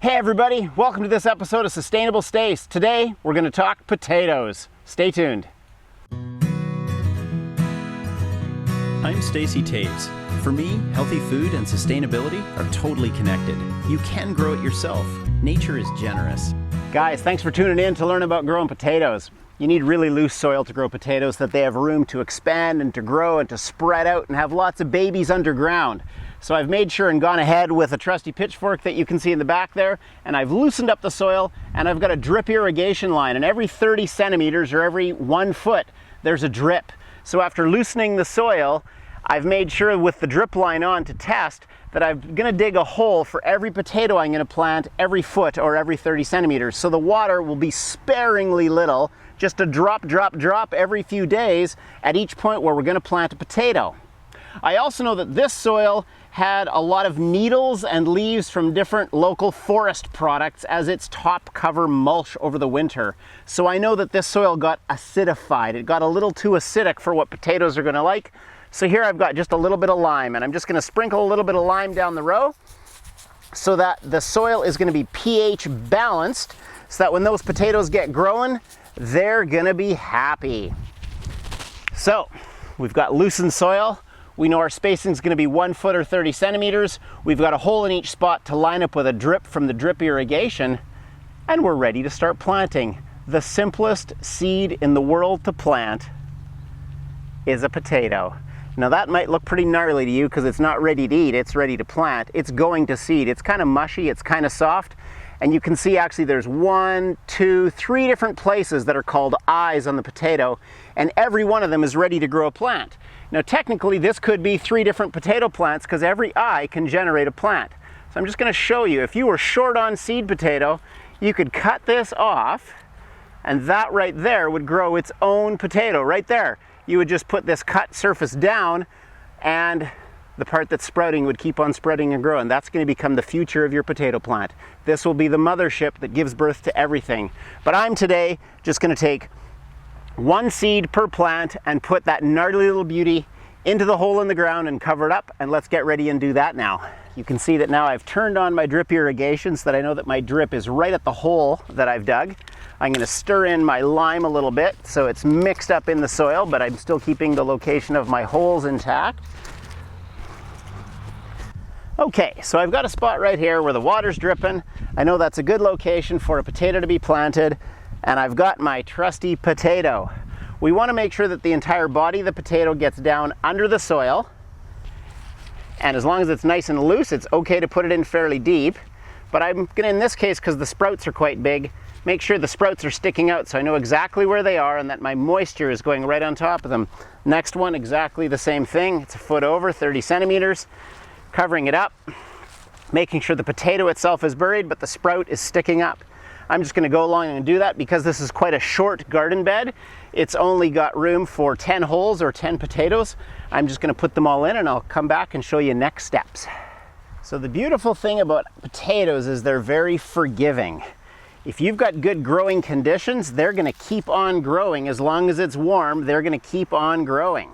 Hey everybody, welcome to this episode of Sustainable Stace. Today we're going to talk potatoes. Stay tuned. I'm Stacy Taves. For me, healthy food and sustainability are totally connected. You can grow it yourself. Nature is generous. Guys, thanks for tuning in to learn about growing potatoes. You need really loose soil to grow potatoes, that they have room to expand and to grow and to spread out and have lots of babies underground. So I've made sure and gone ahead with a trusty pitchfork that you can see in the back there, and I've loosened up the soil, and I've got a drip irrigation line, and every 30 centimeters or every 1 foot there's a drip. So after loosening the soil, I've made sure with the drip line on to test that I'm going to dig a hole for every potato I'm going to plant every foot or every 30 centimeters. So the water will be sparingly little, just a drop, drop, drop every few days at each point where we're going to plant a potato. I also know that this soil had a lot of needles and leaves from different local forest products as its top cover mulch over the winter. So I know that this soil got acidified. It got a little too acidic for what potatoes are going to like. So here I've got just a little bit of lime, and I'm just going to sprinkle a little bit of lime down the row so that the soil is going to be pH balanced, so that when those potatoes get growing, they're going to be happy. So we've got loosened soil. We know our spacing is going to be 1 foot or 30 centimeters. We've got a hole in each spot to line up with a drip from the drip irrigation, and we're ready to start planting. The simplest seed in the world to plant is a potato. Now that might look pretty gnarly to you because it's not ready to eat, it's ready to plant. It's going to seed. It's kind of mushy, it's kind of soft, and you can see actually there's 1, 2, 3 different places that are called eyes on the potato, and every one of them is ready to grow a plant. Now technically this could be 3 different potato plants because every eye can generate a plant. So I'm just going to show you, if you were short on seed potato, you could cut this off, and that right there would grow its own potato right there. You would just put this cut surface down, and the part that's sprouting would keep on spreading and growing. That's going to become the future of your potato plant. This will be the mothership that gives birth to everything. But I'm today just going to take 1 seed per plant and put that gnarly little beauty into the hole in the ground and cover it up, and let's get ready and do that now. You can see that now I've turned on my drip irrigation so that I know that my drip is right at the hole that I've dug. I'm going to stir in my lime a little bit so it's mixed up in the soil, but I'm still keeping the location of my holes intact. Okay, so I've got a spot right here where the water's dripping. I know that's a good location for a potato to be planted, and I've got my trusty potato. We want to make sure that the entire body of the potato gets down under the soil, and as long as it's nice and loose, it's okay to put it in fairly deep. But I'm going to, in this case, because the sprouts are quite big, make sure the sprouts are sticking out so I know exactly where they are and that my moisture is going right on top of them. Next one, exactly the same thing. It's a foot over, 30 centimeters. Covering it up, making sure the potato itself is buried, but the sprout is sticking up. I'm just going to go along and do that because this is quite a short garden bed. It's only got room for 10 holes or 10 potatoes. I'm just going to put them all in, and I'll come back and show you next steps. So the beautiful thing about potatoes is they're very forgiving. If you've got good growing conditions, they're going to keep on growing. As long as it's warm, they're going to keep on growing.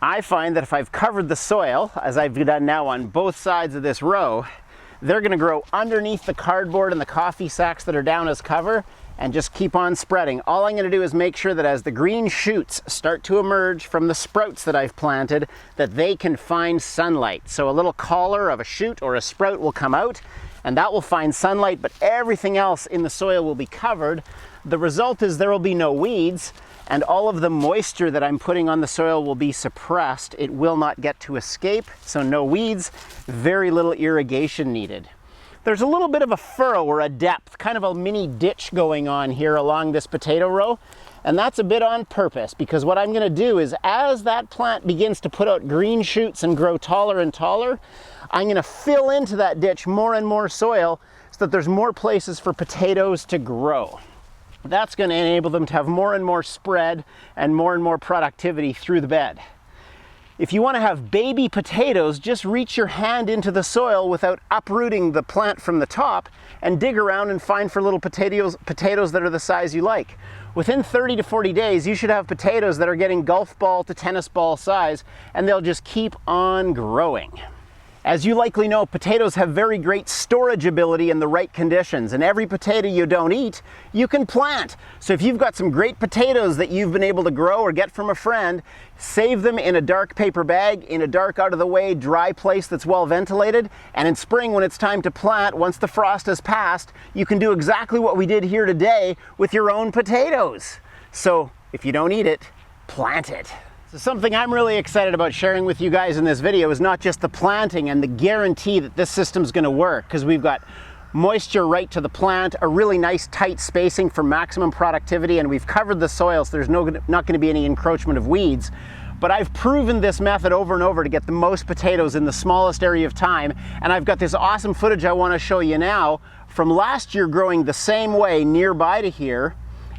I find that if I've covered the soil, as I've done now on both sides of this row, they're going to grow underneath the cardboard and the coffee sacks that are down as cover and just keep on spreading. All I'm going to do is make sure that as the green shoots start to emerge from the sprouts that I've planted, that they can find sunlight. So a little collar of a shoot or a sprout will come out, and that will find sunlight, but everything else in the soil will be covered. The result is there will be no weeds, and all of the moisture that I'm putting on the soil will be suppressed. It will not get to escape, so no weeds, very little irrigation needed. There's a little bit of a furrow or a depth, kind of a mini ditch going on here along this potato row, and that's a bit on purpose because what I'm going to do is as that plant begins to put out green shoots and grow taller and taller, I'm going to fill into that ditch more and more soil so that there's more places for potatoes to grow. That's going to enable them to have more and more spread and more productivity through the bed. If you want to have baby potatoes, just reach your hand into the soil without uprooting the plant from the top and dig around and find for little potatoes that are the size you like. Within 30 to 40 days, you should have potatoes that are getting golf ball to tennis ball size, and they'll just keep on growing. As you likely know, potatoes have very great storage ability in the right conditions, and every potato you don't eat, you can plant. So if you've got some great potatoes that you've been able to grow or get from a friend, save them in a dark paper bag, in a dark, out of the way, dry place that's well ventilated, and in spring when it's time to plant, once the frost has passed, you can do exactly what we did here today with your own potatoes. So if you don't eat it, plant it. So something I'm really excited about sharing with you guys in this video is not just the planting and the guarantee that this system's going to work, because we've got moisture right to the plant, a really nice tight spacing for maximum productivity, and we've covered the soil so there's not going to be any encroachment of weeds. But I've proven this method over and over to get the most potatoes in the smallest area of time, and I've got this awesome footage I want to show you now from last year growing the same way nearby to here.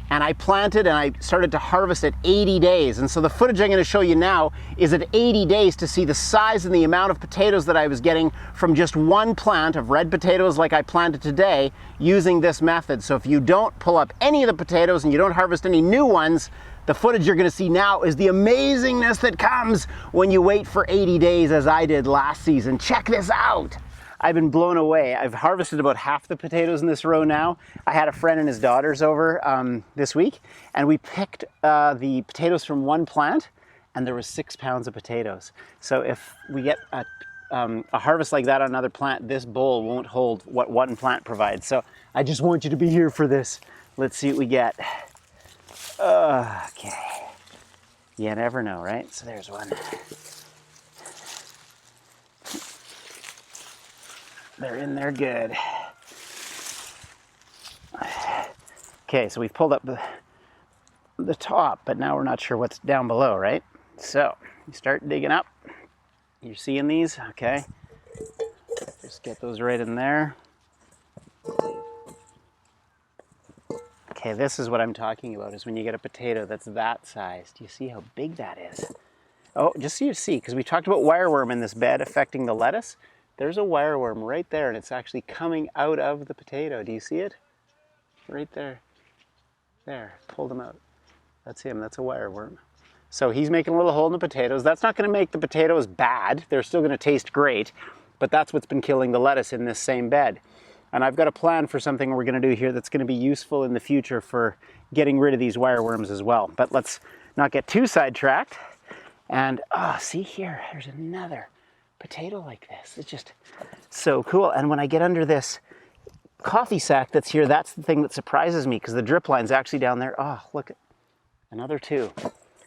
And I planted and I started to harvest at 80 days. And so the footage I'm going to show you now is at 80 days to see the size and the amount of potatoes that I was getting from just one plant of red potatoes like I planted today using this method. So if you don't pull up any of the potatoes and you don't harvest any new ones, the footage you're going to see now is the amazingness that comes when you wait for 80 days as I did last season. Check this out. I've been blown away. I've harvested about half the potatoes in this row now. I had a friend and his daughters over this week, and we picked the potatoes from one plant, and there was 6 pounds of potatoes. So if we get a harvest like that on another plant, this bowl won't hold what one plant provides. So I just want you to be here for this. Let's see what we get. Okay. You never know, right? So there's one. They're in there good. Okay, so we've pulled up the top, but now we're not sure what's down below, right? So you start digging up. You're seeing these? Okay. Just get those right in there. Okay, this is what I'm talking about, is when you get a potato that's that size. Do you see how big that is? Oh, just so you see, because we talked about wireworm in this bed affecting the lettuce. There's a wireworm right there, and it's actually coming out of the potato. Do you see it? Right there. There, pulled him out. That's him, that's a wireworm. So he's making a little hole in the potatoes. That's not going to make the potatoes bad. They're still going to taste great, but that's what's been killing the lettuce in this same bed. And I've got a plan for something we're going to do here that's going to be useful in the future for getting rid of these wireworms as well. But let's not get too sidetracked. And, oh, see here, there's another potato like this. It's just so cool. And when I get under this coffee sack that's here, that's the thing that surprises me, because the drip line's actually down there. Oh, look, another 2.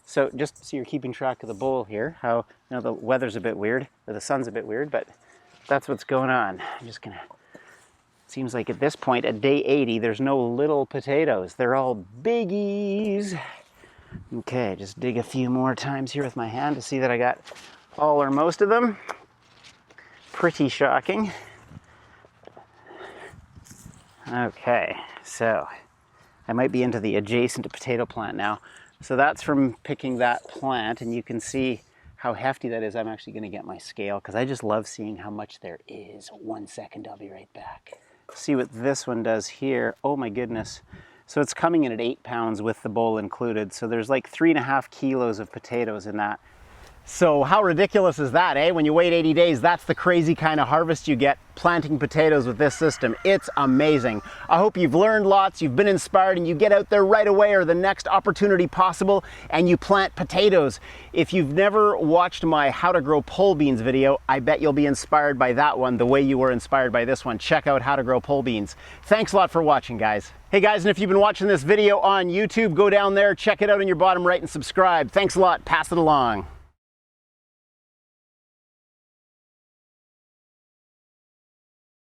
So just so you're keeping track of the bowl here, how, you know, the weather's a bit weird, or the sun's a bit weird, but that's what's going on. I'm just gonna, seems like at this point, at day 80, there's no little potatoes. They're all biggies. Okay, just dig a few more times here with my hand to see that I got all or most of them. Pretty shocking. Okay, so I might be into the adjacent potato plant now. So that's from picking that plant, and you can see how hefty that is. I'm actually going to get my scale because I just love seeing how much there is. 1 second, I'll be right back. See what this one does here. Oh my goodness. So it's coming in at 8 pounds with the bowl included. So there's like 3.5 kilos of potatoes in that. So how ridiculous is that, eh? When you wait 80 days, that's the crazy kind of harvest you get planting potatoes with this system. It's amazing. I hope you've learned lots, you've been inspired, and you get out there right away or the next opportunity possible and you plant potatoes. If you've never watched my how to grow pole beans video, I bet you'll be inspired by that one the way you were inspired by this one. Check out how to grow pole beans. Thanks a lot for watching, guys. Hey guys, and if you've been watching this video on YouTube, go down there, check it out in your bottom right and subscribe. Thanks a lot. Pass it along.